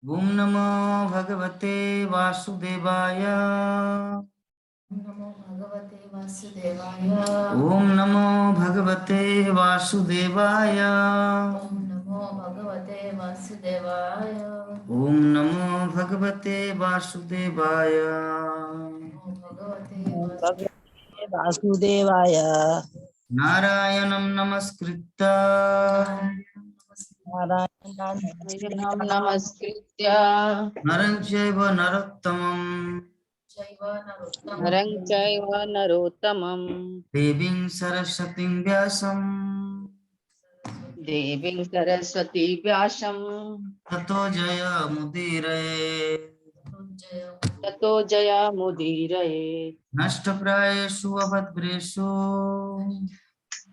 ओम नमो भगवते वासुदेवाय। नमो भगवते वासुदेवाय। ओम नमो भगवते वासुदेवाय। ओम नमो भगवते वासुदेवाय। ओम नमो भगवते वासुदेवाय। नमो भगवते भगवते वासुदेवाय। नारायणं नमस्कृत्य नारायणान् नमस्कृत्य नरं चैव नरोत्तमं चैव नरोत्तमं नरं चैव नरोत्तमं देवीं सरस्वतीं व्यासं देवीं सरस्वती व्यासं ततो जयमुदीरये। जय ततो जयामुदीरये। नष्टप्रायेषु अभद्रेषु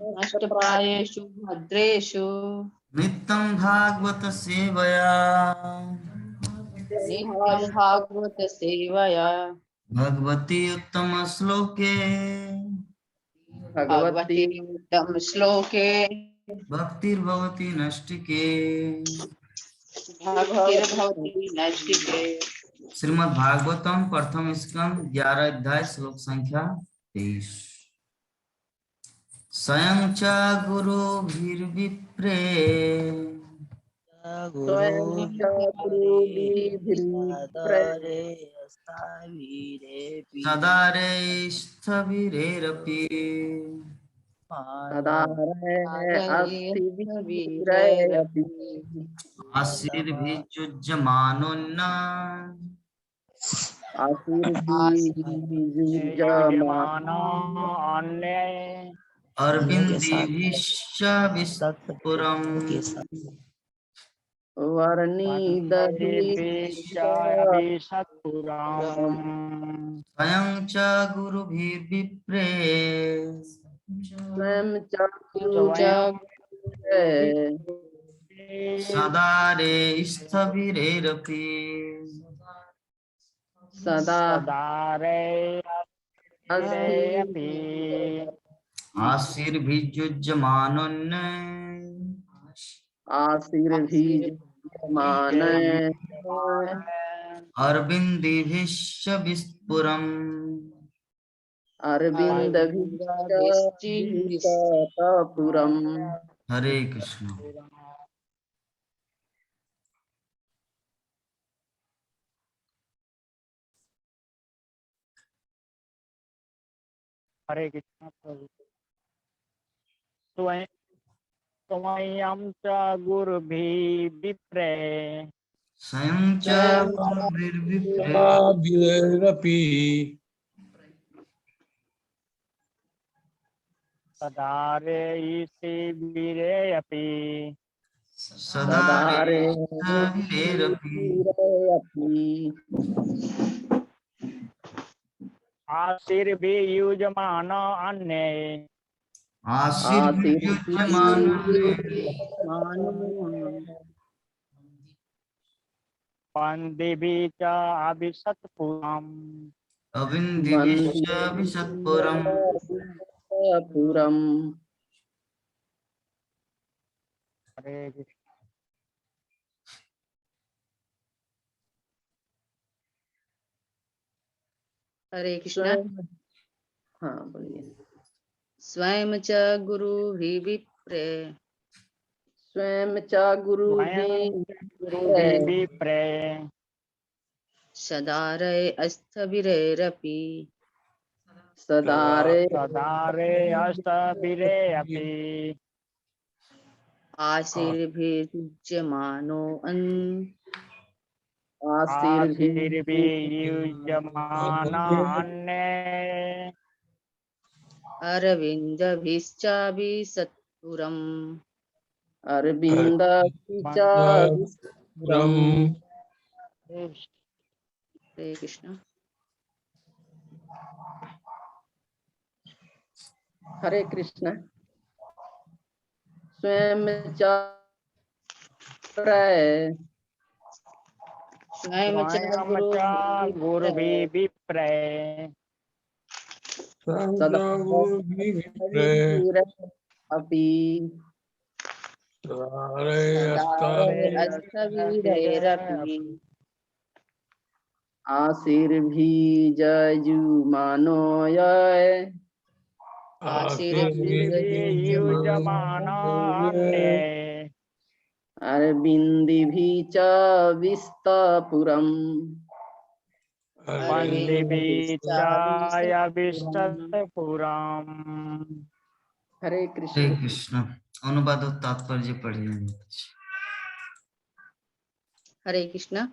नष्टप्रायेषु भद्रेषु नित्यं भागवत सेवया नित्यं भागवत सेवया भगवती उत्तम श्लोके भगवती उत्तम श्लोके भक्तिर्भवति नष्टिके। भक्तिर्भवति नैष्टिके। श्रीमद् भागवतम प्रथम स्कंद 11 अध्याय श्लोक संख्या 23। स्वयं च गुरुभिर्विप्रे स्वयं च गुरुभिः गुरुभिर्सादरे अस्तावीरेऽपि सदारेस्थविरेरपि साधारयेऽस्थिभिरपि आशीर्भिर्युज्यमानोन्न युज्यमानो अन्ये के साथ अरविन्देभिश्च विस्फुरम्। के साथ वन्देभिश्चापि सत्पुराम् स्वयं च गुरुभिर्विप्रे स्वयं सदारेस्थविरेरपि सदारे अस्थिरेऽपि आशीर्भिर्युज्यमानोन्न अरविन्देभिश्च विस्फुरम्। हरे कृष्ण। हरे कृष्ण प्रभु। स्वयं स्वयं च गुरुभिः विप्रे स्वयं च गुरुभिर्विप्रे Sabilepi सदारयिषीभिरेऽपि सदारेस्थविरेरपि आशीर्भिर्युज्यमानो अन्ये आशीर्भिर्युज्यमानोन्न वन्देभिः च अभिसत्पुरम् अविन्दिभिश्च विसत्पुरम्। हरे कृष्ण। हरे कृष्ण। हाँ बोलिए। स्वयं च गुरुभिः विप्रे स्वयं च स्वयं गुरुभिः विप्रे सदारय अस्थविरेरपि सदारे सदारे अष्टभिरेऽपि आशीर्भिर्युज्यमानो आशीर्भिर्युज्यमानो अन्ये अरविन्दभिश्चाभिसत्पुरम्। अरविंद Ram हरे कृष्ण। हरे कृष्ण। स्वयं च स्वयं च स्वयं च गुरुभिः विप्रे Sajaguruvi Vipre अपि सदारे अस्तवीरैरपि आशीर्भिजयुमानो यय युजमानान्ये अरविन्दिभिः च विस्तपुरम् वन्दिभिश्चायविष्टपुरम्। हरे हरे कृष्ण। कृष्ण। अनुवाद और तात्पर्य पढ़िए। हरे कृष्ण।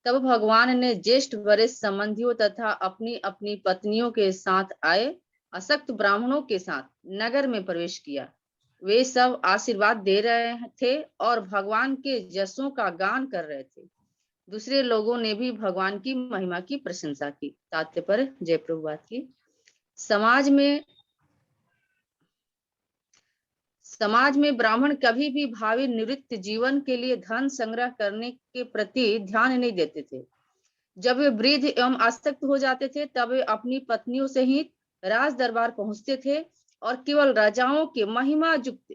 तब भगवान ने ज्येष्ठ वरिष्ठ संबंधियों तथा अपनी अपनी पत्नियों के साथ आए असक्त ब्राह्मणों के साथ नगर में प्रवेश किया। वे सब आशीर्वाद दे रहे थे और भगवान के जसों का गान कर रहे थे। दूसरे लोगों ने भी भगवान की महिमा की प्रशंसा की। तात्पर्य जय प्रभुपाद की। समाज में ब्राह्मण कभी भी भावी निवृत्त जीवन के लिए धन संग्रह करने के प्रति ध्यान नहीं देते थे। जब वे वृद्ध एवं आसक्त हो जाते थे तब वे अपनी पत्नियों से ही राज दरबार पहुंचते थे और केवल राजाओं के महिमा युक्त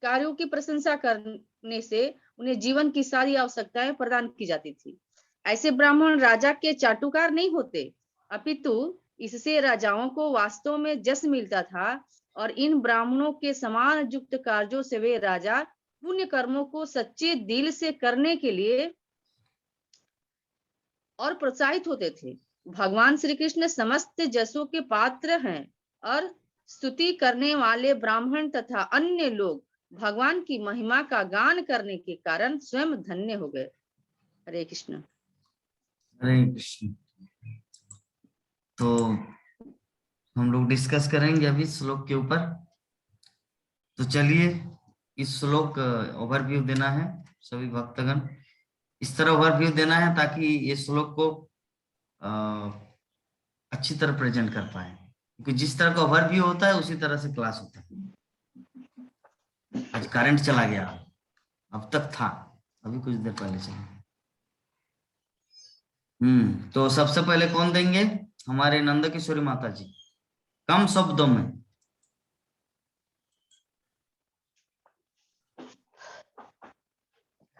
कार्यों की प्रशंसा करने से उन्हें जीवन की सारी आवश्यकताएं प्रदान की जाती थी। ऐसे ब्राह्मण राजा के चाटुकार नहीं होते, अपितु इससे राजाओं को वास्तव में जस मिलता था और इन ब्राह्मणों के समान युक्त कार्यों से वे राजा पुण्य कर्मों को सच्चे दिल से करने के लिए और प्रोत्साहित होते थे। भगवान श्री कृष्ण समस्त जसों के पात्र हैं और स्तुति करने वाले ब्राह्मण तथा अन्य लोग भगवान की महिमा का गान करने के कारण स्वयं धन्य हो गए। हरे कृष्ण। हरे कृष्ण। तो हम लोग डिस्कस करेंगे अभी श्लोक के ऊपर। तो चलिए, इस श्लोक ओवरव्यू देना है सभी भक्तगण। इस तरह ओवरव्यू देना है ताकि ये श्लोक को अच्छी तरह प्रेजेंट कर पाए, क्योंकि जिस तरह का ओवरव्यू होता है उसी तरह से क्लास होता है। आज करंट चला गया, अब तक था, अभी कुछ देर पहले चला। तो सबसे पहले कौन देंगे? हमारे नंद किशोरी माता जी, कम शब्दों में।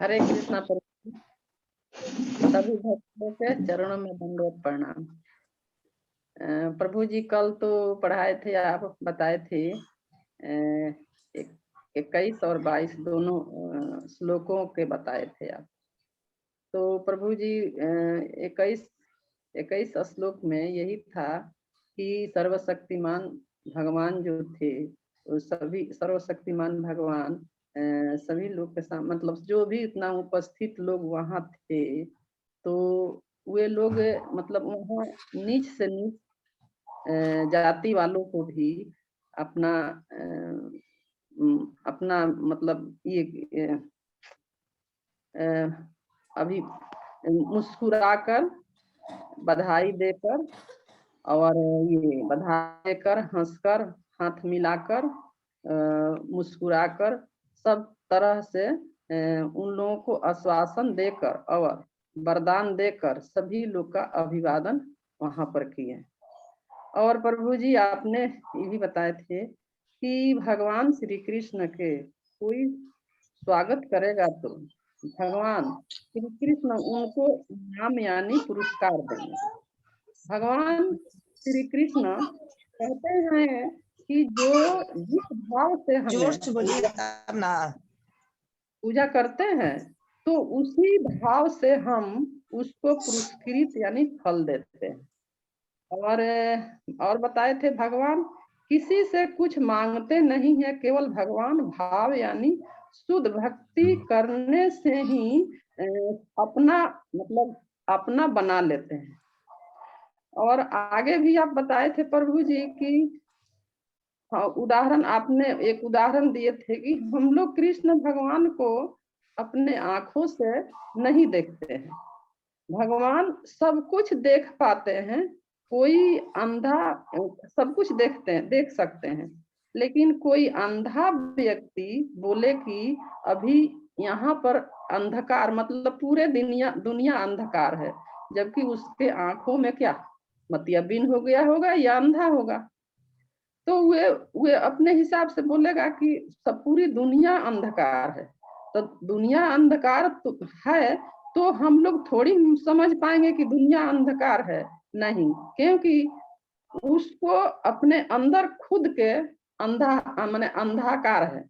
हरे कृष्णा। सभी भक्तों के चरणों में दंडवत प्रणाम। प्रभु जी कल तो पढ़ाए थे, आप बताए थे 21 और 22 दोनों श्लोकों के बताए थे आप। तो प्रभु जी 21 श्लोक में यही था कि सर्वशक्तिमान भगवान जो थे, वो सभी सर्वशक्तिमान भगवान सभी लोग के साथ, मतलब जो भी इतना उपस्थित लोग वहां थे, तो वे लोग मतलब वहाँ नीच से नीच जाति वालों को भी अपना मतलब ये अभी मुस्कुराकर बधाई देकर और ये बधाई देकर, हंसकर, हाथ मिलाकर, मुस्कुराकर, सब तरह से उन लोगों को आश्वासन देकर और वरदान देकर सभी लोग का अभिवादन वहां पर किए। और प्रभु जी आपने ये भी बताए थे कि भगवान श्री कृष्ण के कोई स्वागत करेगा तो भगवान श्री कृष्ण उनको नाम यानी पुरस्कार देंगे। भगवान श्री कृष्ण कहते हैं कि जो जिस भाव से हमें पूजा करते हैं तो उसी भाव से हम उसको पुरस्कृत यानी फल देते हैं। और बताए थे भगवान किसी से कुछ मांगते नहीं है, केवल भगवान भाव यानी शुद्ध भक्ति करने से ही अपना मतलब अपना बना लेते हैं। और आगे भी आप बताए थे प्रभु जी की उदाहरण, आपने एक उदाहरण दिए थे कि हम लोग कृष्ण भगवान को अपने आंखों से नहीं देखते हैं। भगवान सब कुछ देख पाते हैं, कोई अंधा सब कुछ देख सकते हैं, लेकिन कोई अंधा व्यक्ति बोले कि अभी यहाँ पर अंधकार, मतलब पूरे दुनिया अंधकार है, जबकि उसके आंखों में क्या मोतियाबिंद हो गया होगा या अंधा होगा। तो वे अपने हिसाब से बोलेगा कि सब पूरी दुनिया अंधकार है। तो दुनिया अंधकार तो है, तो हम लोग थोड़ी समझ पाएंगे कि दुनिया अंधकार है, नहीं, क्योंकि उसको अपने अंदर खुद के माने अंधाकार है।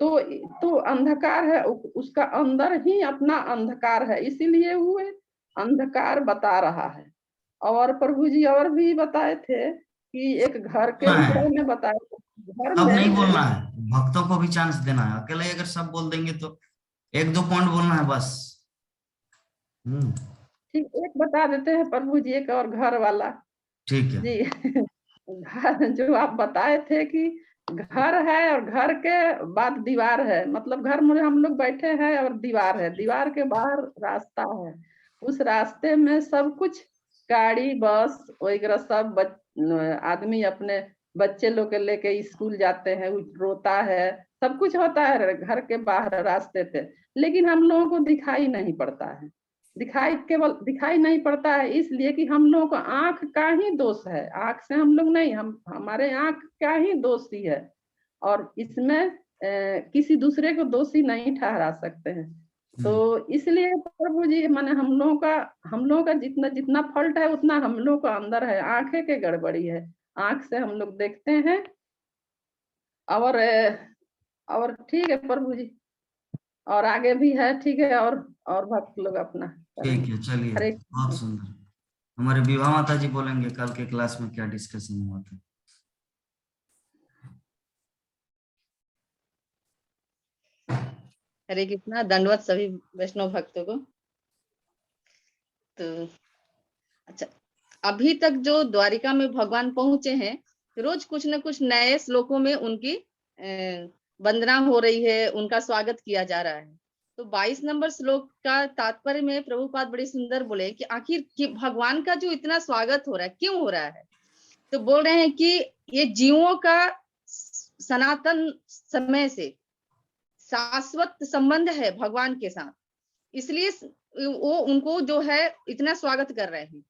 तो अंधकार है, उसका अंदर ही अपना अंधकार है, इसीलिए वो अंधकार बता रहा है। और प्रभु जी और भी बताए थे कि एक घर के विषय में बताए थे। घर अब नहीं में बोलना है, भक्तों को भी चांस देना है। अकेले अगर सब बोल देंगे तो 1-2 पॉइंट बोलना है बस। ठीक, एक बता देते हैं प्रभु जी, एक और घर वाला ठीक है जी। घर जो आप बताए थे कि घर है और घर के बाद दीवार है, मतलब घर में हम लोग बैठे हैं और दीवार है, दीवार के बाहर रास्ता है। उस रास्ते में सब कुछ गाड़ी बस वगैरह सब आदमी अपने बच्चे लोग के लेके स्कूल जाते हैं, रोता है, सब कुछ होता है घर के बाहर रास्ते पे, लेकिन हम लोगों को दिखाई नहीं पड़ता है। केवल दिखाई नहीं पड़ता है इसलिए कि हम लोगों को आंख का ही दोष है। आंख से हम लोग नहीं, हमारे आंख का ही दोषी है, और इसमें किसी दूसरे को दोषी नहीं ठहरा सकते हैं। तो इसलिए प्रभु जी माने हम लोगों का जितना जितना फॉल्ट है उतना हम लोग का अंदर है, आंखें के गड़बड़ी है। आंख से हम लोग देखते हैं। और ठीक है प्रभु जी, और आगे भी है, ठीक है, और भक्त लोग अपना ठीक है, चलिए, हरे बहुत सुंदर। हमारे विभा माता जी बोलेंगे कल के क्लास में क्या डिस्कशन हुआ था। हरे कृष्णा, दंडवत सभी वैष्णव भक्तों को। तो अच्छा, अभी तक जो द्वारिका में भगवान पहुंचे हैं, रोज कुछ न कुछ नए श्लोकों में उनकी वंदना हो रही है, उनका स्वागत किया जा रहा है। तो 22 नंबर श्लोक का तात्पर्य में प्रभुपाद बड़े सुंदर बोले कि आखिर भगवान का जो इतना स्वागत हो रहा है, क्यों हो रहा है? तो बोल रहे हैं कि ये जीवों का सनातन समय से शाश्वत संबंध है भगवान के साथ, इसलिए वो उनको जो है इतना स्वागत कर रहे हैं।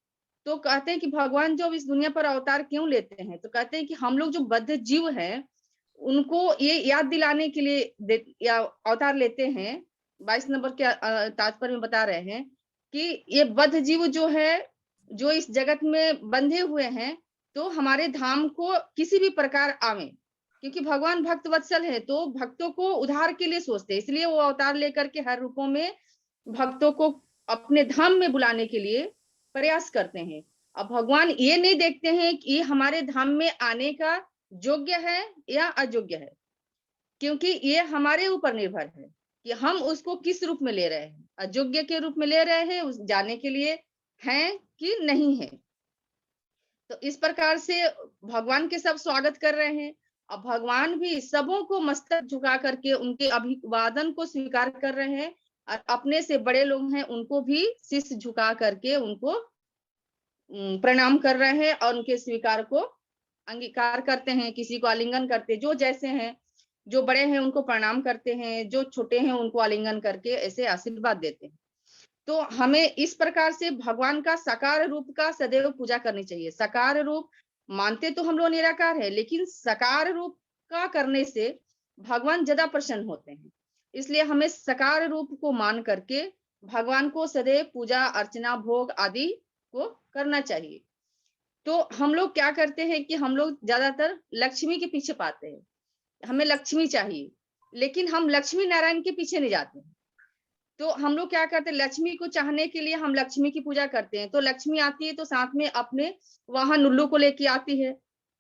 तो कहते हैं कि भगवान जो इस दुनिया पर अवतार क्यों लेते हैं, तो कहते हैं कि हम लोग जो बद्ध जीव हैं उनको ये याद दिलाने के लिए या अवतार लेते हैं। 22 नंबर के तात्पर्य में बता रहे हैं कि ये बद्ध जीव जो है, जो इस जगत में बंधे हुए हैं, तो हमारे धाम को किसी भी प्रकार आवे, क्योंकि भगवान भक्त वत्सल है, तो भक्तों को उद्धार के लिए सोचते हैं, इसलिए वो अवतार लेकर के हर रूपों में भक्तों को अपने धाम में बुलाने के लिए प्रयास करते हैं। अब भगवान ये नहीं देखते हैं कि ये हमारे धाम में आने का योग्य है या अयोग्य है, क्योंकि ये हमारे ऊपर निर्भर है कि हम उसको किस रूप में ले रहे हैं। अयोग्य के रूप में ले रहे हैं, उस जाने के लिए हैं कि नहीं है। तो इस प्रकार से भगवान के सब स्वागत कर रहे हैं। अब भगवान भी सबों को मस्तक झुका करके उनके अभिवादन को स्वीकार कर रहे हैं, और अपने से बड़े लोग हैं उनको भी शीश झुका करके उनको प्रणाम कर रहे हैं और उनके स्वीकार को अंगीकार करते हैं। किसी को आलिंगन करते, जो जैसे हैं, जो बड़े हैं उनको प्रणाम करते हैं, जो छोटे हैं उनको आलिंगन करके ऐसे आशीर्वाद देते हैं। तो हमें इस प्रकार से भगवान का साकार रूप का सदैव पूजा करनी चाहिए। साकार रूप मानते तो हम लोग निराकार है, लेकिन साकार रूप का करने से भगवान ज्यादा प्रसन्न होते हैं, इसलिए हमें साकार रूप को मान करके भगवान को सदैव पूजा अर्चना भोग आदि को करना चाहिए। तो हम लोग क्या करते हैं कि हम लोग ज्यादातर लक्ष्मी के पीछे पाते हैं, हमें लक्ष्मी चाहिए, लेकिन हम लक्ष्मी नारायण के पीछे नहीं जाते हैं। तो हम लोग क्या करते हैं, लक्ष्मी को चाहने के लिए हम लक्ष्मी की पूजा करते हैं। तो लक्ष्मी आती है तो साथ में अपने वाहन उल्लू को लेके आती है,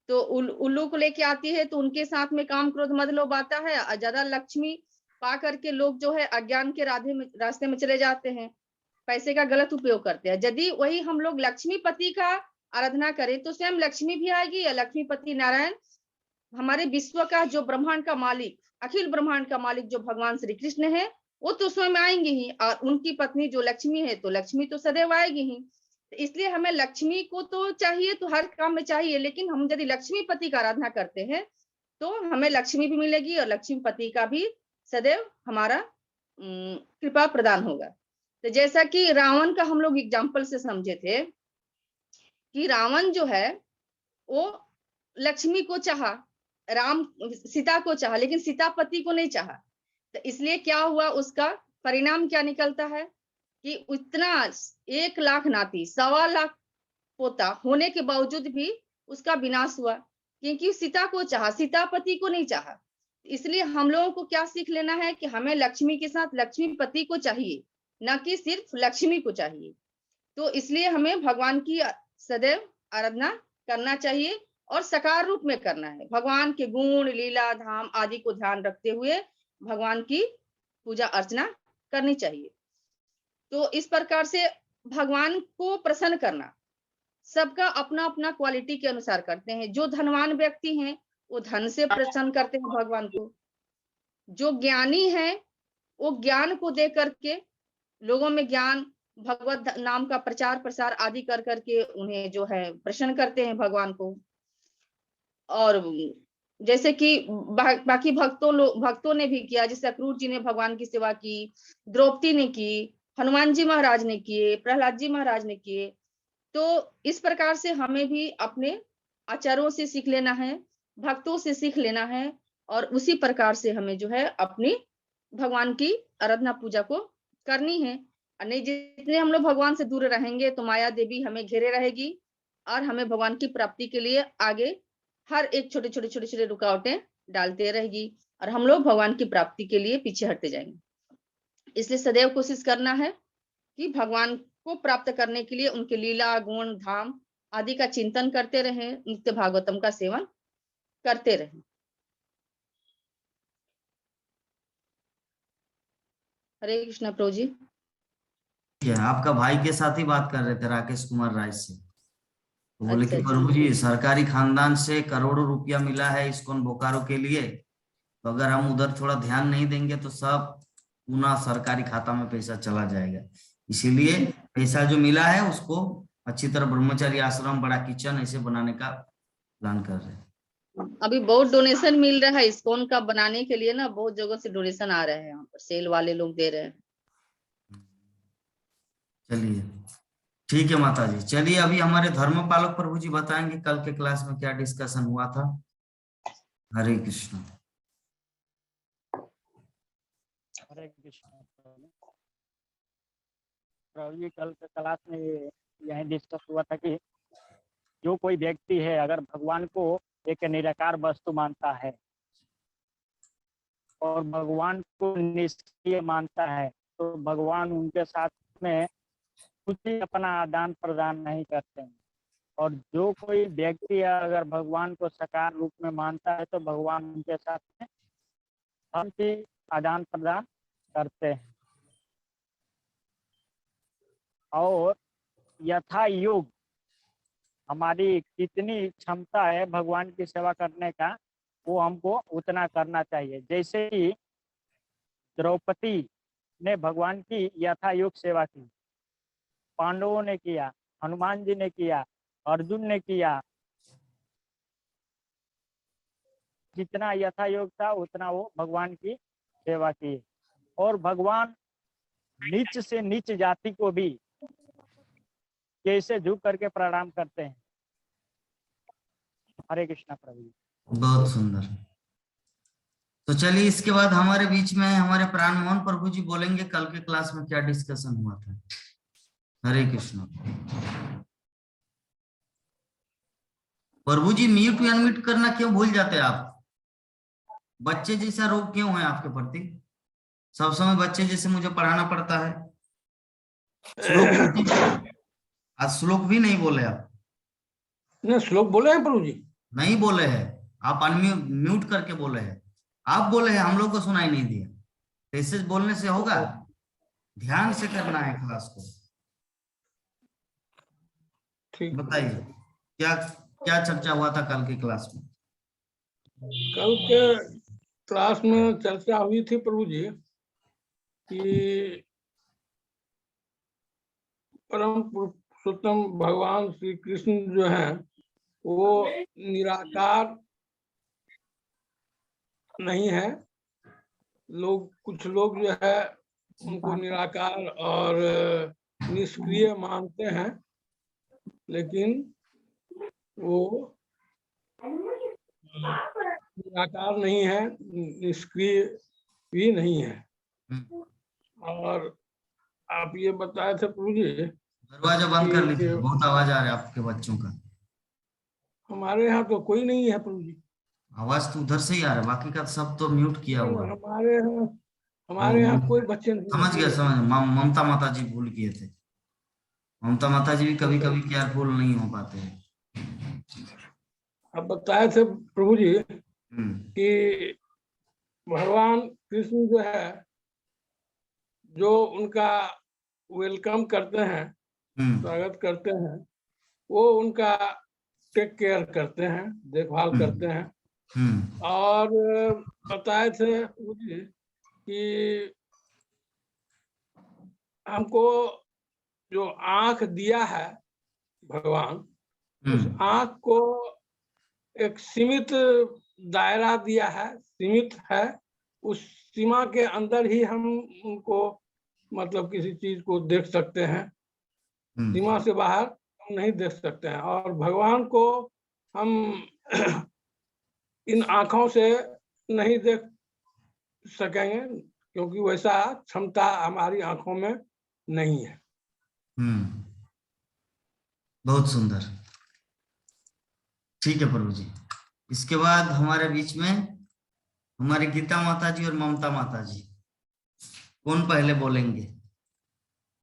तो उल्लू को लेके आती है, तो उनके साथ में काम क्रोध मद लोभ आता है, और ज्यादा लक्ष्मी पा करके लोग जो है अज्ञान के रास्ते में चले जाते हैं, पैसे का गलत उपयोग करते हैं। यदि वही हम लोग लक्ष्मीपति का आराधना करें तो स्वयं लक्ष्मी भी आएगी, या लक्ष्मीपति नारायण हमारे विश्व का जो ब्रह्मांड का मालिक, अखिल ब्रह्मांड का मालिक जो भगवान श्री कृष्ण है, वो तो स्वयं आएंगे ही, और उनकी पत्नी जो लक्ष्मी है, तो लक्ष्मी तो सदैव आएगी ही। इसलिए हमें लक्ष्मी को तो चाहिए, तो हर काम में चाहिए, लेकिन हम यदि लक्ष्मीपति का आराधना करते हैं तो हमें लक्ष्मी भी मिलेगी और लक्ष्मीपति का भी सदैव हमारा कृपा प्रदान होगा। तो जैसा कि रावण का हम लोग एग्जाम्पल से समझे थे कि रावण जो है वो लक्ष्मी को चाहा, राम सीता को चाहा, लेकिन सीता पति को नहीं चाहा। तो इसलिए क्या हुआ, उसका परिणाम क्या निकलता है कि उतना 1 लाख नाती, 1.25 लाख पोता होने के बावजूद भी उसका विनाश हुआ, क्योंकि सीता को चाहा, सीता पति को नहीं चाहा। इसलिए हम लोगों को क्या सीख लेना है कि हमें लक्ष्मी के साथ लक्ष्मी पति को चाहिए, न कि सिर्फ लक्ष्मी को चाहिए। तो इसलिए हमें भगवान की सदैव आराधना करना चाहिए और साकार रूप में करना है। भगवान के गुण, लीला, धाम आदि को ध्यान रखते हुए भगवान की पूजा अर्चना करनी चाहिए। तो इस प्रकार से भगवान को प्रसन्न करना, सबका अपना अपना क्वालिटी के अनुसार करते हैं। जो धनवान व्यक्ति हैं वो धन से प्रसन्न करते हैं भगवान को। जो ज्ञानी है वो ज्ञान को दे करके लोगों में ज्ञान, भगवत नाम का प्रचार प्रसार आदि कर करके उन्हें जो है प्रसन्न करते हैं भगवान को। और जैसे कि बाकी भक्तों ने भी किया, जैसे अक्रूर जी ने भगवान की सेवा की, द्रौपदी ने की, हनुमान जी महाराज ने किए, प्रहलाद जी महाराज ने किए। तो इस प्रकार से हमें भी अपने आचार्यों से सीख लेना है, भक्तों से सीख लेना है, और उसी प्रकार से हमें जो है अपनी भगवान की आराधना पूजा को करनी है। और नहीं, जितने हम लोग भगवान से दूर रहेंगे तो माया देवी हमें घेरे रहेगी और हमें भगवान की प्राप्ति के लिए आगे हर एक छोटे छोटे रुकावटें डालते रहेगी और हम लोग भगवान की प्राप्ति के लिए पीछे हटते जाएंगे। इसलिए सदैव कोशिश करना है कि भगवान को प्राप्त करने के लिए उनके लीला, गुण, धाम आदि का चिंतन करते रहें, नित्य भागवतम का सेवन करते रहें। हरे कृष्ण प्रभु जी। आपका भाई के साथ ही बात कर रहे थे, राकेश कुमार राय से। तो बोले कि अच्छा, प्रभु जी सरकारी खानदान से करोड़ों रुपया मिला है इस्कॉन बोकारो के लिए, तो अगर हम उधर थोड़ा ध्यान नहीं देंगे तो सब पुनः सरकारी खाता में पैसा चला जाएगा। इसीलिए पैसा जो मिला है उसको अच्छी तरह ब्रह्मचारी आश्रम, बड़ा किचन ऐसे बनाने का प्लान कर रहे हैं। अभी बहुत डोनेशन मिल रहा है इस्कॉन का बनाने के लिए ना, बहुत जगह से डोनेशन आ रहे हैं, यहाँ पर सेल वाले लोग दे रहे हैं। चलिए ठीक है माता जी। चलिए अभी हमारे धर्मपालक प्रभु जी बताएंगे कल के क्लास में क्या डिस्कशन हुआ था। हरे कृष्ण। हरे कृष्ण। प्रभु जी कल के क्लास में यही डिस्कस हुआ था कि जो कोई व्यक्ति है अगर भगवान को एक निराकार वस्तु मानता है और भगवान को निष्क्रिय मानता है तो भगवान उनके साथ में कुछ ही अपना आदान प्रदान नहीं करते हैं। और जो कोई व्यक्ति अगर भगवान को साकार रूप में मानता है तो भगवान उनके साथ में हर चीज आदान प्रदान करते हैं। और यथा योग हमारी कितनी क्षमता है भगवान की सेवा करने का, वो हमको उतना करना चाहिए। जैसे कि द्रौपदी ने भगवान की यथा योग सेवा की, पांडवों ने किया, हनुमान जी ने किया, अर्जुन ने किया, जितना यथा योग था उतना वो भगवान की सेवा की। और भगवान नीच से नीच जाति को भी कैसे झुक करके प्रणाम करते हैं। हरे कृष्णा प्रभु। बहुत सुंदर। तो चलिए इसके बाद हमारे बीच में हमारे प्राण मोहन प्रभु जी बोलेंगे कल के क्लास में क्या डिस्कशन हुआ था। हरे कृष्ण। प्रभु जी म्यूट अनम्यूट करना क्यों भूल जाते हैं आप? बच्चे जैसा रोग क्यों है आपके प्रति? सब समय बच्चे जैसे मुझे पढ़ाना पड़ता है। आज श्लोक भी नहीं बोले आप। नहीं, श्लोक बोले हैं प्रभु जी? नहीं बोले हैं, आप अनम्यूट करके बोले हैं। आप बोले हैं, हम लोग को सुनाई नहीं दिया। ऐसे बोलने से होगा? ध्यान से करना है क्लास को। ठीक, बताइए क्या क्या चर्चा हुआ था कल की क्लास में? कल के क्लास में चर्चा हुई थी प्रभु जी कि परम पुरुषोत्तम भगवान श्री कृष्ण जो हैं वो निराकार नहीं है। कुछ लोग जो है उनको निराकार और निष्क्रिय मानते हैं, लेकिन वो निराकार नहीं है, निष्क्रिय भी नहीं है। और आप ये बताए थे प्रभु जी, दरवाजा बंद कर लीजिए, बहुत आवाज आ रहा है आपके बच्चों का। हमारे यहाँ तो कोई नहीं है प्रभु जी। आवाज तो उधर से ही आ रहा है, बाकी का सब तो म्यूट किया हुआ है। हमारे यहाँ कोई बच्चे नहीं। समझ गया समझ गया। ममता माता जी भूल किए थे। ममता माता जी भी कभी कभी केयरफुल नहीं हो पाते हैं। अब बताए थे प्रभु जी कि भगवान कृष्ण जो है, जो उनका वेलकम करते हैं, स्वागत करते हैं, वो उनका टेक केयर करते हैं, देखभाल करते हैं। और बताए थे प्रभु जी कि हमको जो आंख दिया है भगवान, उस आंख को एक सीमित दायरा दिया है, सीमित है। उस सीमा के अंदर ही हम उनको मतलब किसी चीज को देख सकते हैं, सीमा से बाहर हम नहीं देख सकते हैं। और भगवान को हम इन आंखों से नहीं देख सकेंगे, क्योंकि वैसा क्षमता हमारी आंखों में नहीं है। बहुत सुंदर, ठीक है प्रभु जी। इसके बाद हमारे बीच में हमारी गीता माता जी और ममता माता जी, कौन पहले बोलेंगे?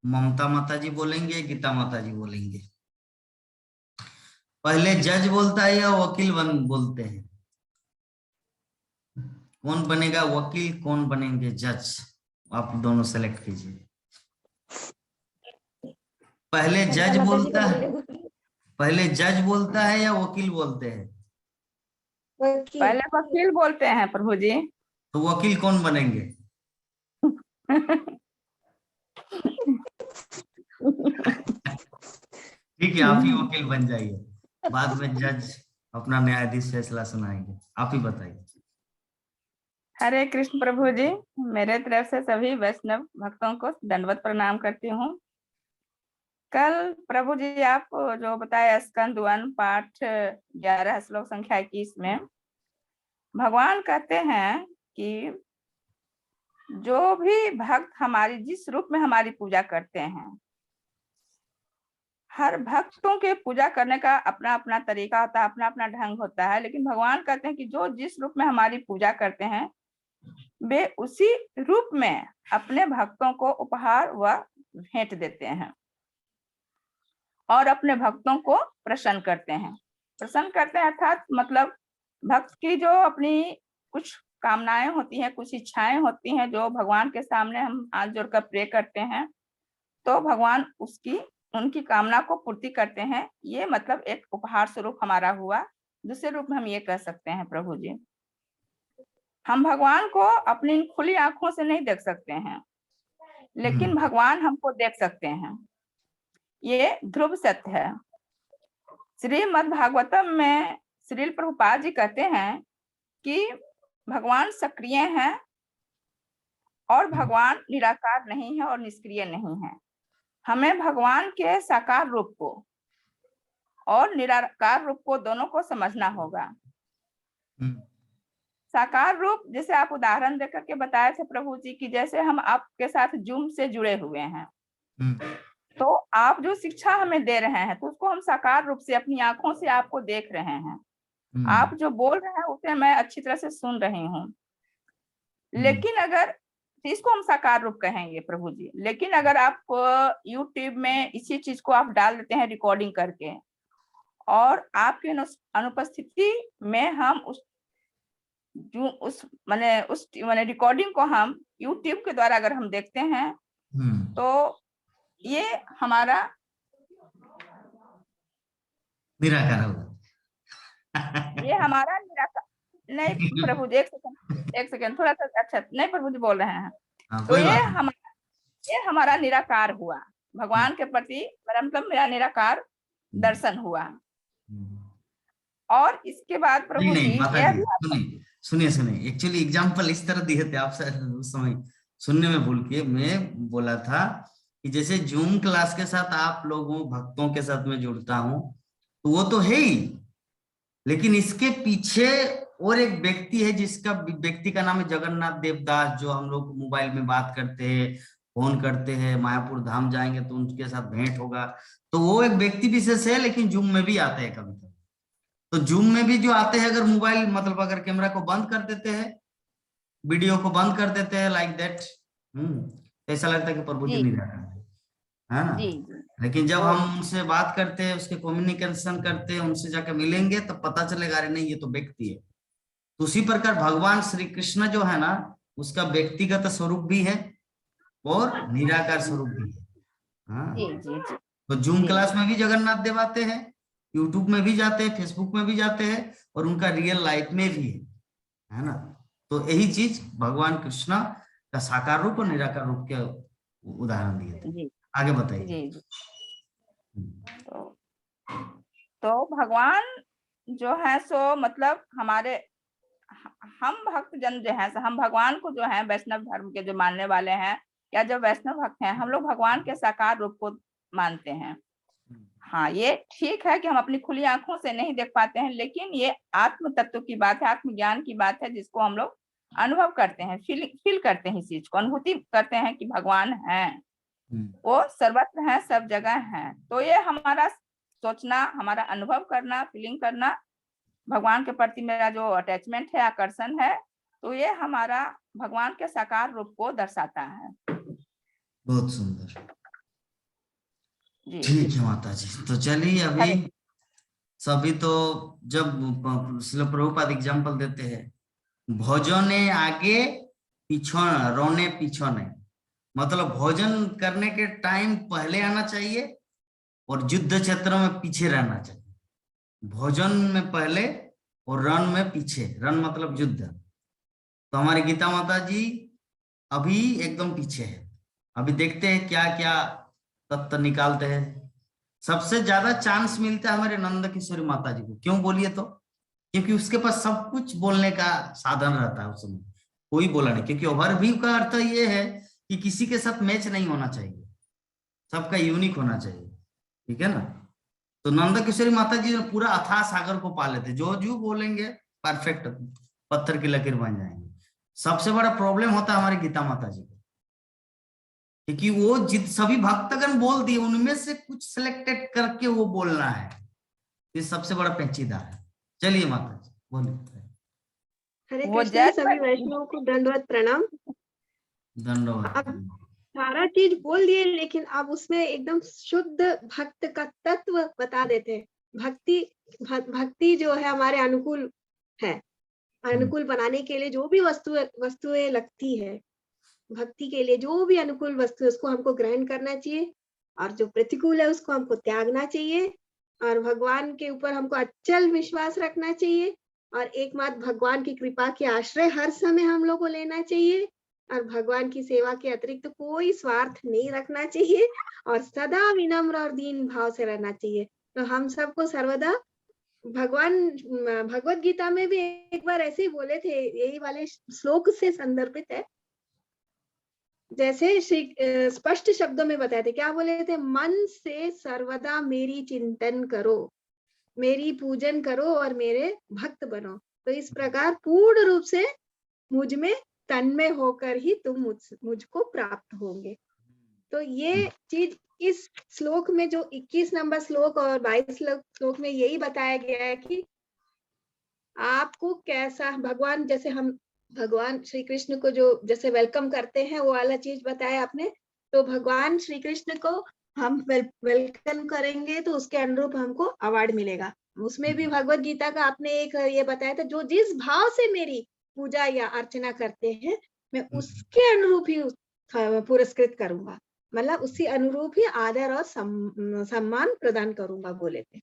ममता माता जी बोलेंगे, गीता माता जी बोलेंगे? पहले जज बोलता है या वकील बोलते हैं? कौन बनेगा वकील, कौन बनेंगे जज? आप दोनों सेलेक्ट कीजिए। पहले जज बोलता है, पहले जज बोलता है या वकील बोलते हैं? पहले वकील बोलते हैं प्रभु जी। तो वकील कौन बनेंगे? ठीक है, आप ही वकील बन जाइए, बाद में जज अपना न्यायाधीश फैसला सुनाएंगे। आप ही बताइए। हरे कृष्ण प्रभु जी, मेरे तरफ से सभी वैष्णव भक्तों को दंडवत प्रणाम करती हूँ। कल प्रभु जी आप जो बताया स्कंद 1 पाठ 11 श्लोक संख्या 21 में भगवान कहते हैं कि जो भी भक्त हमारी जिस रूप में हमारी पूजा करते हैं, हर भक्तों के पूजा करने का अपना अपना तरीका होता है, अपना अपना ढंग होता है, लेकिन भगवान कहते हैं कि जो जिस रूप में हमारी पूजा करते हैं, वे उसी रूप में अपने भक्तों को उपहार व भेंट देते हैं और अपने भक्तों को प्रसन्न करते हैं। प्रसन्न करते हैं अर्थात मतलब भक्त की जो अपनी कुछ कामनाएं होती हैं, कुछ इच्छाएं होती हैं, जो भगवान के सामने हम हाथ जोड़कर प्रे करते हैं, तो भगवान उनकी कामना को पूर्ति करते हैं। ये मतलब एक उपहार स्वरूप हमारा हुआ। दूसरे रूप में हम ये कह सकते हैं प्रभु जी, हम भगवान को अपनी खुली आंखों से नहीं देख सकते हैं, लेकिन भगवान हमको देख सकते हैं। ये ध्रुव सत्य है। श्रीमद् भागवतम में श्रील प्रभुपाद जी कहते हैं कि भगवान सक्रिय हैं और भगवान निराकार नहीं है और निष्क्रिय नहीं है। हमें भगवान के साकार रूप को और निराकार रूप को दोनों को समझना होगा। साकार रूप जैसे आप उदाहरण देकर के बताए थे प्रभु जी की, जैसे हम आपके साथ जूम से जुड़े हुए हैं, तो आप जो शिक्षा हमें दे रहे हैं तो उसको हम साकार रूप से अपनी आंखों से आपको देख रहे हैं। आप जो बोल रहे हैं उसे मैं अच्छी तरह से सुन रही हूँ। लेकिन अगर इसको हम साकार रूप कहेंगे प्रभु जी, लेकिन अगर आप YouTube में इसी चीज को आप डाल देते हैं रिकॉर्डिंग करके, और आपके अनुपस्थिति में हम उस रिकॉर्डिंग को हम YouTube के द्वारा अगर हम देखते हैं, तो ये हमारा निराकार होगा। ये हमारा निराकार नहीं प्रभु जी, एक सेकंड थोड़ा सा, अच्छा नहीं प्रभु जी बोल रहे हैं, तो ये हमारा निराकार हुआ, भगवान के प्रति मतलब मेरा निराकार दर्शन हुआ। और इसके बाद प्रभु जी सुनिए, एक्चुअली एग्जांपल इस तरह दिए थे आप उस समय सुनने में भूल के मैं बोला था कि जैसे जूम क्लास के साथ आप लोगों भक्तों के साथ में जुड़ता हूँ, तो वो तो है ही, लेकिन इसके पीछे और एक व्यक्ति है, जिसका व्यक्ति का नाम है जगन्नाथ देवदास, जो हम लोग मोबाइल में बात करते हैं, फोन करते हैं, मायापुर धाम जाएंगे तो उनके साथ भेंट होगा। तो वो एक व्यक्ति विशेष है, लेकिन जूम में भी आते हैं कभी कभी। तो जूम में भी जो आते हैं, अगर मोबाइल मतलब अगर कैमरा को बंद कर देते हैं, वीडियो को बंद कर देते हैं लाइक दैट, ऐसा लगता है कि प्रभु जी नहीं रह रहे है ना। लेकिन जब हम उनसे बात करते हैं, उसके कम्युनिकेशन करते हैं, उनसे जाकर मिलेंगे तो पता चलेगा अरे नहीं ये तो व्यक्ति है। तो उसी प्रकार भगवान श्री कृष्ण जो है ना, उसका व्यक्तिगत स्वरूप भी है और निराकार स्वरूप भी है। हाँ, तो जूम क्लास में भी जगन्नाथ देव आते हैं, यूट्यूब में भी जाते हैं, फेसबुक में भी जाते हैं, और उनका रियल लाइफ में भी है ना। तो यही चीज भगवान कृष्ण का साकार रूप और निराकार रूप के उदाहरण दिए। आगे बताइए। तो भगवान जो है सो मतलब हमारे हम भक्त जन जो है, हम भगवान को जो है वैष्णव धर्म के जो मानने वाले हैं या जो वैष्णव भक्त हैं, हम लोग भगवान के साकार रूप को मानते हैं। हाँ, ये ठीक है कि हम अपनी खुली आंखों से नहीं देख पाते हैं, लेकिन ये आत्म तत्व की बात है, आत्मज्ञान की बात है, जिसको हम लोग अनुभव करते हैं, फील करते हैं, इस चीज को अनुभूति करते हैं कि भगवान है, वो सर्वत्र है, सब जगह है। तो ये हमारा सोचना, हमारा अनुभव करना, फीलिंग करना, भगवान के प्रति मेरा जो अटैचमेंट है, आकर्षण है, तो ये हमारा भगवान के साकार रूप को दर्शाता है। बहुत सुंदर, ठीक है माता जी। तो चलिए अभी सभी तो जब श्रील प्रभुपाद एग्जाम्पल देते हैं, भोजने आगे पीछे रोने पीछे, मतलब भोजन करने के टाइम पहले आना चाहिए और युद्ध क्षेत्र में पीछे रहना चाहिए। भोजन में पहले और रन में पीछे, रन मतलब युद्ध। तो हमारी गीता माता जी अभी एकदम पीछे है। अभी देखते हैं क्या क्या तत्व निकालते हैं। सबसे ज्यादा चांस मिलता है हमारे नंद किशोरी माता जी को। क्यों बोलिए तो? क्योंकि उसके पास सब कुछ बोलने का साधन रहता है उस समय, कोई बोला नहीं। क्योंकि ओवरव्यू का अर्थ ये है कि किसी के साथ मैच नहीं होना चाहिए, सबका यूनिक होना चाहिए, ठीक है ना। तो नंद किशोरी माता जी ने पूरा अथाह सागर को पा लेते, जो बोलेंगे परफेक्ट पत्थर की लकीर बन जाएंगे। सबसे बड़ा प्रॉब्लम होता है हमारी गीता माता जी को, क्योंकि वो जित सभी भक्तगण बोल दिए, उनमें से कुछ सिलेक्टेड करके वो बोलना है, ये सबसे बड़ा पेचीदा है। चलिए माता जी बोलिए। हरे कृष्ण, सभी वैष्णव को दंडवत प्रणाम। धन्यवाद। अब सारा चीज बोल दिए, लेकिन अब उसमें एकदम शुद्ध भक्त का तत्व बता देते हैं। भक्ति जो है हमारे अनुकूल है, अनुकूल बनाने के लिए जो भी वस्तुएं लगती है, भक्ति के लिए जो भी अनुकूल वस्तु है उसको हमको ग्रहण करना चाहिए, और जो प्रतिकूल है उसको हमको त्यागना चाहिए, और भगवान के ऊपर हमको अचल विश्वास रखना चाहिए, और एकमात्र भगवान की कृपा के आश्रय हर समय हम लोग को लेना चाहिए, और भगवान की सेवा के अतिरिक्त तो कोई स्वार्थ नहीं रखना चाहिए, और सदा विनम्र और दीन भाव से रहना चाहिए। तो हम सबको सर्वदा भगवान भगवत गीता में भी एक बार ऐसे ही बोले थे, यही वाले श्लोक से संदर्भित है। जैसे श्री स्पष्ट शब्दों में बताए थे, क्या बोले थे? मन से सर्वदा मेरी चिंतन करो, मेरी पूजन करो और मेरे भक्त बनो। तो इस प्रकार पूर्ण रूप से मुझ में तन्मय होकर ही तुम मुझको प्राप्त होंगे। तो ये चीज इस श्लोक में, जो 21 नंबर श्लोक और 22 श्लोक में यही बताया गया है कि आपको कैसा भगवान, जैसे हम भगवान श्री कृष्ण को जो जैसे वेलकम करते हैं, वो वाला चीज बताया आपने। तो भगवान श्री कृष्ण को हम वेलकम करेंगे तो उसके अनुरूप हमको अवार्ड मिलेगा। उसमें भी भगवत गीता का आपने एक ये बताया था, जो जिस भाव से मेरी पूजा या अर्चना करते हैं, मैं उसके अनुरूप ही पुरस्कृत करूंगा, मतलब उसी अनुरूप ही आदर और सम्मान प्रदान करूंगा बोले थे।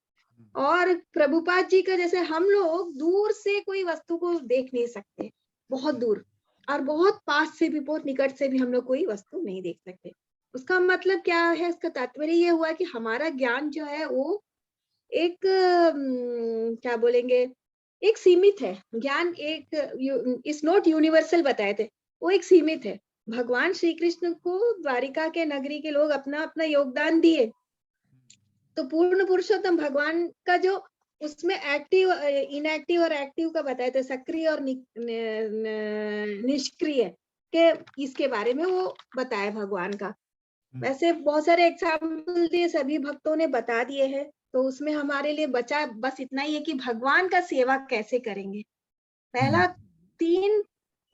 और प्रभुपाद जी का जैसे हम लोग दूर से कोई वस्तु को देख नहीं सकते, बहुत दूर, और बहुत पास से भी, बहुत निकट से भी हम लोग कोई वस्तु नहीं देख सकते। उसका मतलब क्या है? इसका तात्पर्य ये हुआ कि हमारा ज्ञान जो है वो एक क्या बोलेंगे, एक सीमित है। ज्ञान एक इज नॉट यूनिवर्सल बताए थे, वो एक सीमित है। भगवान श्री कृष्ण को द्वारिका के नगरी के लोग अपना अपना योगदान दिए, तो पूर्ण पुरुषोत्तम भगवान का जो उसमें एक्टिव इनएक्टिव और एक्टिव का बताया था, सक्रिय और निष्क्रिय के इसके बारे में वो बताया भगवान का। वैसे बहुत सारे एग्जाम्पल दिए, सभी भक्तों ने बता दिए हैं, तो उसमें हमारे लिए बचा बस इतना ही है कि भगवान का सेवा कैसे करेंगे। पहला 3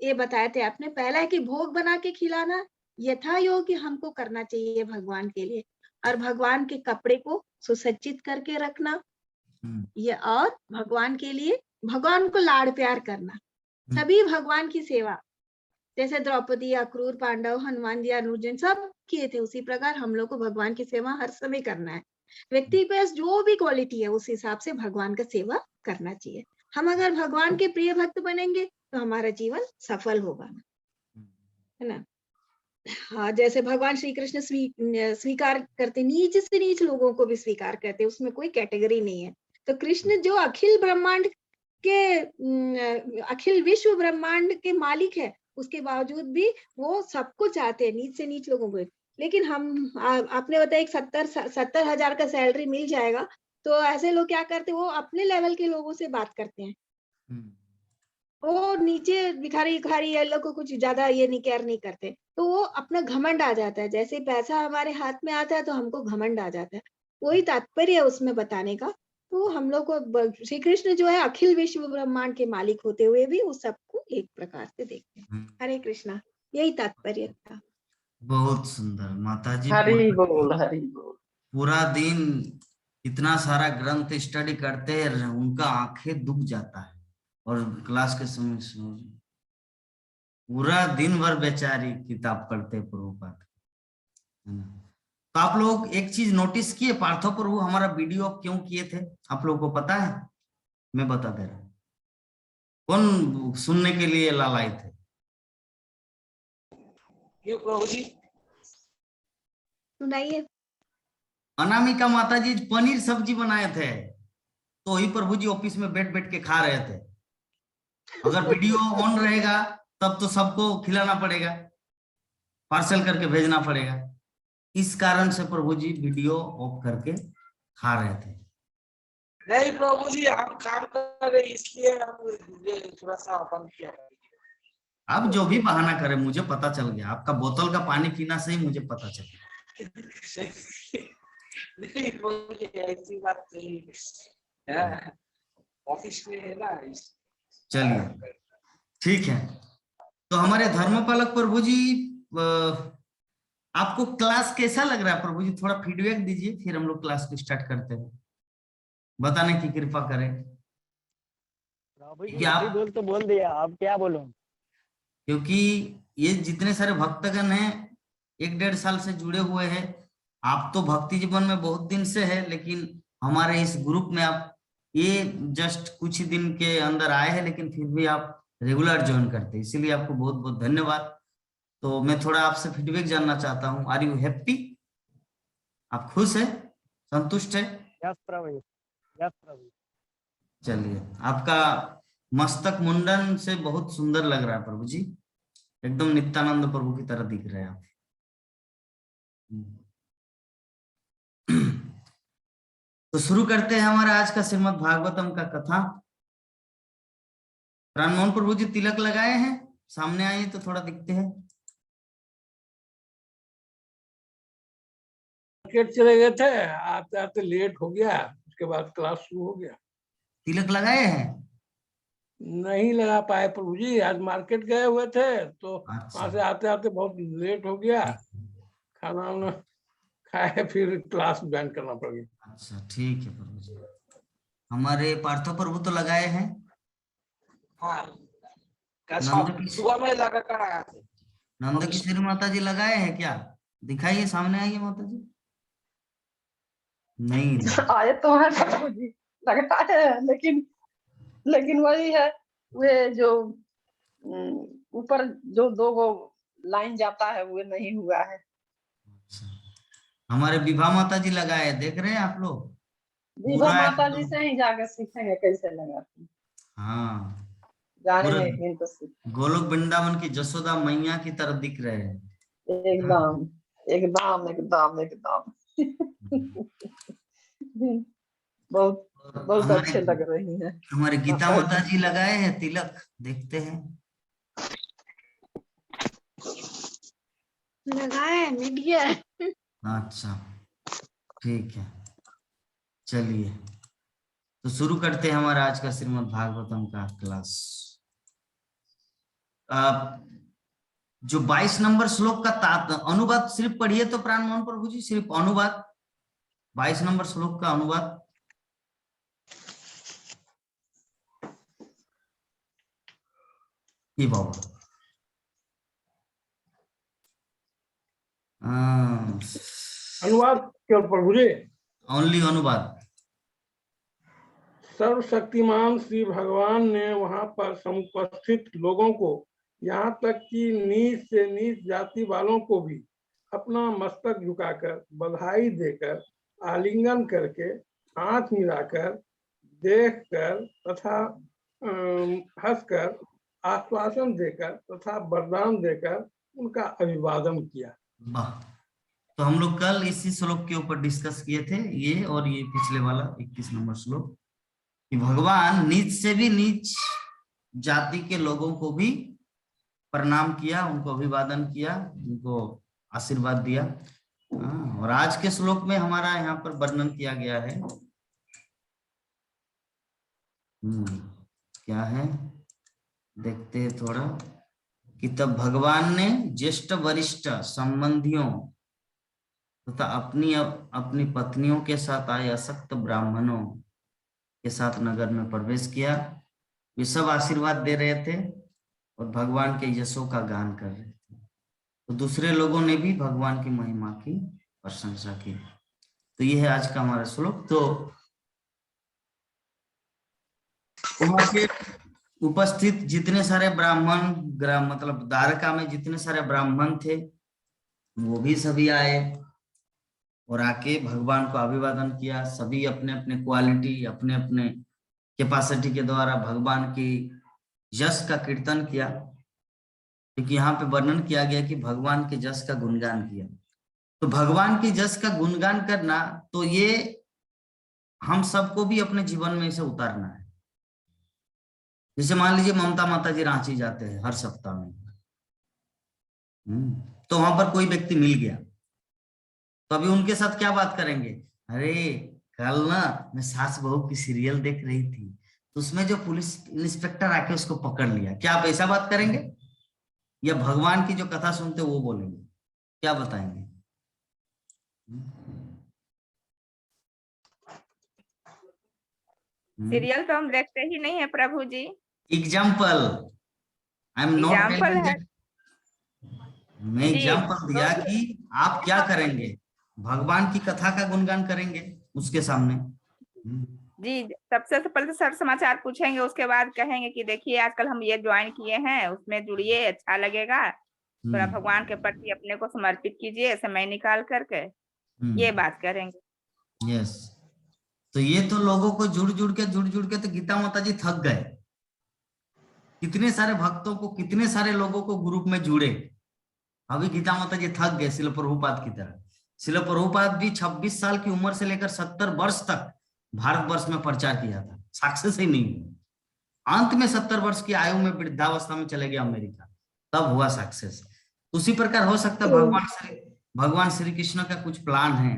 ये बताए थे आपने। पहला है कि भोग बना के खिलाना यथा योग्य हमको करना चाहिए भगवान के लिए, और भगवान के कपड़े को सुसज्जित करके रखना, ये, और भगवान के लिए भगवान को लाड़ प्यार करना। सभी भगवान की सेवा, जैसे द्रौपदी, अक्रूर, पांडव, हनुमान जी, अनुजन सब किए थे, उसी प्रकार हम लोग को भगवान की सेवा हर समय करना है। व्यक्ति के पास जो भी क्वालिटी है उस हिसाब से भगवान का सेवा करना चाहिए। हम अगर भगवान के प्रिय भक्त बनेंगे तो हमारा जीवन सफल होगा, है ना। हाँ, जैसे भगवान श्री कृष्ण स्वीकार करते, नीच से नीच लोगों को भी स्वीकार करते, उसमें कोई कैटेगरी नहीं है। तो कृष्ण जो अखिल ब्रह्मांड के अखिल विश्व ब्रह्मांड के मालिक है, उसके बावजूद भी वो सबको चाहते हैं, नीच से नीच लोगों को। लेकिन हम आपने बताया 70,000 का सैलरी मिल जाएगा, तो ऐसे लोग क्या करते हैं, वो अपने लेवल के लोगों से बात करते हैं, वो नीचे भिखारी ये लोग को कुछ ज्यादा ये नहीं केयर नहीं करते, तो वो अपना घमंड आ जाता है। जैसे पैसा हमारे हाथ में आता है तो हमको घमंड आ जाता है, वही तात्पर्य है उसमें बताने का। तो हम लोग को श्री कृष्ण जो है अखिल विश्व ब्रह्मांड के मालिक होते हुए भी उस सबको एक प्रकार से देखते हैं। हरे कृष्णा, यही तात्पर्य था। बहुत सुंदर माता जी। हरि बोल, हरि बोल। पूरा दिन इतना सारा ग्रंथ स्टडी करते हैं, उनका आंखें दुख जाता है, और क्लास के समय पूरा दिन भर बेचारी किताब पढ़ते प्रभुपाद, है ना। तो आप लोग एक चीज नोटिस किए, पार्थो प्रभु हमारा वीडियो क्यों किए थे, आप लोगों को पता है? मैं बता दे रहा हूँ। कौन सुनने के लिए लालाए थे? क्यों प्रभु जी? सुनाइए। अनामिका माता जी पनीर सब्जी बनाए थे, तो ही प्रभु जी ऑफिस में बैठ बैठ के खा रहे थे। अगर वीडियो ऑन रहेगा तब तो सबको खिलाना पड़ेगा, पार्सल करके भेजना पड़ेगा। इस कारण से प्रभु जी वीडियो ऑफ करके खा रहे थे। नहीं प्रभु जी, हम काम कर रहे इसलिए हम थोड़ा सा बंद किया। आप जो भी बहाना करें, मुझे पता चल गया, आपका बोतल का पानी पीना से ही मुझे पता चल गया। नहीं प्रभु जी, ऐसी बात नहीं है, ऑफिस में है ना। चलिए ठीक है। तो हमारे धर्मपालक प्रभु जी, आपको क्लास कैसा लग रहा है प्रभु जी? थोड़ा फीडबैक दीजिए, फिर हम लोग क्लास को स्टार्ट करते हैं। बताने की कृपा करें। प्रभु जी क्या अभी बोल तो बोल दिया, अब क्या बोलूं? क्योंकि ये जितने सारे भक्तगण हैं 1-1.5 साल से जुड़े हुए हैं। आप तो भक्ति जीवन में बहुत दिन से है, लेकिन हमारे इस ग्रुप में आप ये जस्ट कुछ ही दिन के अंदर आए हैं, लेकिन फिर भी आप रेगुलर ज्वाइन करते हैं, इसीलिए आपको बहुत बहुत धन्यवाद। तो मैं थोड़ा आपसे फीडबैक जानना चाहता हूँ। Are you happy? आप खुश है, संतुष्ट है? यस प्रभु, यस प्रभु। चलिए, आपका मस्तक मुंडन से बहुत सुंदर लग रहा है प्रभु जी, एकदम नित्यानंद प्रभु की तरह दिख रहे हैं आप। तो शुरू करते हैं हमारा आज का श्रीमद् भागवतम का कथा। राममोहन प्रभु जी तिलक लगाए हैं, सामने आइए तो थोड़ा दिखते हैं। मार्केट चले गए थे, आते आते लेट हो गया, उसके बाद क्लास शुरू हो गया। तिलक लगाए हैं? नहीं लगा पाए प्रभु जी, आज मार्केट गए हुए थे, तो अच्छा। वहां से आते आते बहुत लेट हो गया, खाना वाना खाए, फिर क्लास ज्वाइन करना पड़ गया। अच्छा ठीक है प्रभु जी। हमारे पार्थो प्रभु तो लगाए हैं। हाँ, नंद सुबह में लगा कर आया था। नंद किशोरी माता जी लगाए हैं क्या? दिखाइए, सामने आइए माता जी। नहीं आए तो है प्रभु जी, लगता है, लेकिन वही है, वे जो ऊपर जो 2 लाइन जाता है वो नहीं हुआ है। अच्छा। हमारे विभा माता जी लगाए, देख रहे हैं आप लोग? विभा पूरा माता जी एकदम। से ही जाकर सीखेंगे कैसे लगाती, हाँ, जाने पूरा में दिन तो सीख। गोलोक वृंदावन की जसोदा मैया की तरह दिख रहे हैं। एकदम एकदम एकदम एकदम बहुत बहुत अच्छे लग रही हैं। हमारे गीता माता जी लगाए हैं तिलक, देखते हैं। लगाए मिट गया। अच्छा ठीक है, चलिए तो शुरू करते हैं हमारा आज का श्रीमद् भागवतम का क्लास। जो 22 नंबर श्लोक का अनुवाद सिर्फ पढ़िए तो प्राण मोहन प्रभु जी, सिर्फ अनुवाद 22 नंबर श्लोक का अनुवाद। ये बाबा अनुवाद केवल प्रभु जी। ओनली अनुवाद। सर्वशक्तिमान श्री भगवान ने वहां पर समुपस्थित लोगों को, यहाँ तक कि नीच से नीच जाति वालों को भी अपना मस्तक झुकाकर, बधाई देकर, आलिंगन करके, हाथ मिलाकर, देखकर तथा हंसकर, आश्वासन देकर तथा वरदान देकर उनका अभिवादन किया। वाह। तो हम लोग कल इसी श्लोक के ऊपर डिस्कस किए थे, ये और ये पिछले वाला 21 नंबर श्लोक, कि भगवान नीच से भी नीच जाति के लोगों को भी प्रणाम किया, उनको अभिवादन किया, उनको आशीर्वाद दिया। और आज के श्लोक में हमारा यहाँ पर वर्णन किया गया है, क्या है देखते हैं थोड़ा, कि तब भगवान ने ज्येष्ठ वरिष्ठ संबंधियों तथा अपनी पत्नियों के साथ आए अशक्त ब्राह्मणों के साथ नगर में प्रवेश किया। वे सब आशीर्वाद दे रहे थे और भगवान के यशों का गान कर रहे थे। तो दूसरे लोगों ने भी भगवान की महिमा की प्रशंसा की। तो ये है आज का हमारा श्लोक। तो वहां के उपस्थित जितने सारे ब्राह्मण, मतलब द्वारका में जितने सारे ब्राह्मण थे वो भी सभी आए और आके भगवान को अभिवादन किया। सभी अपने अपने क्वालिटी, अपने अपने कैपेसिटी के द्वारा भगवान की यश का कीर्तन किया, क्योंकि यहाँ पे वर्णन किया गया कि भगवान के यश का गुणगान किया। तो भगवान के यश का गुणगान करना, तो ये हम सबको भी अपने जीवन में इसे उतारना है। जैसे मान लीजिए ममता माता जी रांची जाते हैं हर सप्ताह में, तो वहां पर कोई व्यक्ति मिल गया, तो अभी उनके साथ क्या बात करेंगे? अरे कल ना मैं सास बहू की सीरियल देख रही थी, तो उसमें जो पुलिस इंस्पेक्टर आके उसको पकड़ लिया। क्या आप ऐसा बात करेंगे? या भगवान की जो कथा सुनते वो बोलेंगे? क्या बताएंगे? सीरियल तो हम देखते ही नहीं है Prabhu ji. Example, I am not example है मैं एग्जाम्पल दिया कि आप क्या करेंगे? भगवान की कथा का गुणगान करेंगे उसके सामने। जी। सबसे पहले तो सर समाचार पूछेंगे, उसके बाद कहेंगे कि देखिए आजकल हम ये ज्वाइन किए हैं, उसमें जुड़िए, अच्छा लगेगा, थोड़ा भगवान के प्रति अपने को समर्पित कीजिए समय निकाल करके, ये बात करेंगे। यस। तो ये तो लोगों को जुड़ जुड़ के तो गीता माता जी थक गए। कितने सारे भक्तों को, कितने सारे लोगों को ग्रुप में जुड़े। अभी गीता माता जी थक गए श्रील प्रभुपाद की तरह। श्रील प्रभुपाद भी 26 साल की उम्र से लेकर 70 वर्ष तक भारतवर्ष में प्रचार किया था, सक्सेस ही नहीं हुआ। अंत में 70 वर्ष की आयु में वृद्धावस्था में चले गए अमेरिका, तब हुआ सक्सेस। उसी प्रकार हो सकता है भगवान श्री कृष्ण का कुछ प्लान है।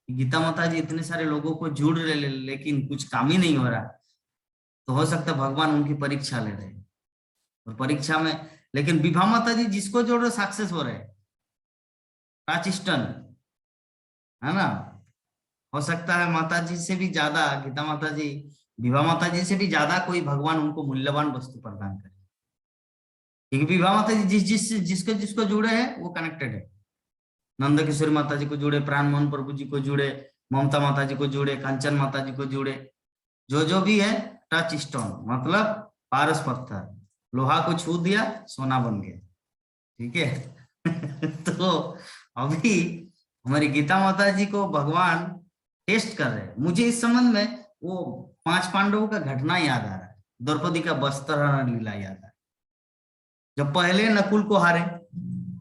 गीता माता जी इतने सारे लोगों को जुड़ रहे लेकिन कुछ काम ही नहीं हो रहा, तो हो सकता है भगवान उनकी परीक्षा ले रहे हैं। और परीक्षा में लेकिन विभा माता जी जिसको जोड़ रहे सक्सेस हो रहे, प्राचिष्टन है ना। हो सकता है माता जी से भी ज्यादा, गीता माता जी, विभा माता जी से भी ज्यादा कोई भगवान उनको मूल्यवान वस्तु प्रदान करे, क्योंकि विभा माता जी जिसको जुड़े हैं वो कनेक्टेड है। नंद किशोरी माता जी को जुड़े, प्राण मोहन प्रभु जी को जुड़े, ममता माता जी को जुड़े, कंचन माता जी को जुड़े, जो भी है टच स्टोन, मतलब पारस पत्थर, लोहा को छू दिया सोना बन गया। ठीक है। तो अभी हमारी गीता माता जी को भगवान टेस्ट कर रहे हैं। मुझे इस संबंध में वो 5 पांडवों का घटना याद आ रहा है, द्रौपदी का वस्त्र हरण लीला याद आ रहा है। जब पहले नकुल को हारे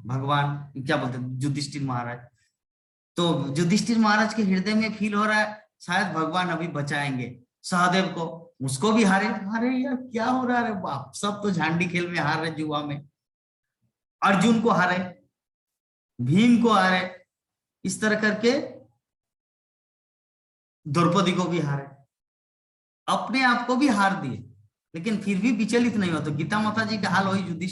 भगवान, क्या बोलते युधिष्ठिर महाराज, तो युधिष्ठिर महाराज के हृदय में फील हो रहा है शायद भगवान अभी बचाएंगे, सहदेव को, उसको भी हारे। अरे यार क्या हो रहा है बाप, सब तो झांडी खेल में हार रहे, जुआ में। अर्जुन को हारे, भीम को हारे, इस तरह करके द्रौपदी को भी हारे, अपने आप को भी हार दिए, लेकिन फिर भी विचलित नहीं हुआ। तो गीता माता जी का हाल वही युधिष्ठिर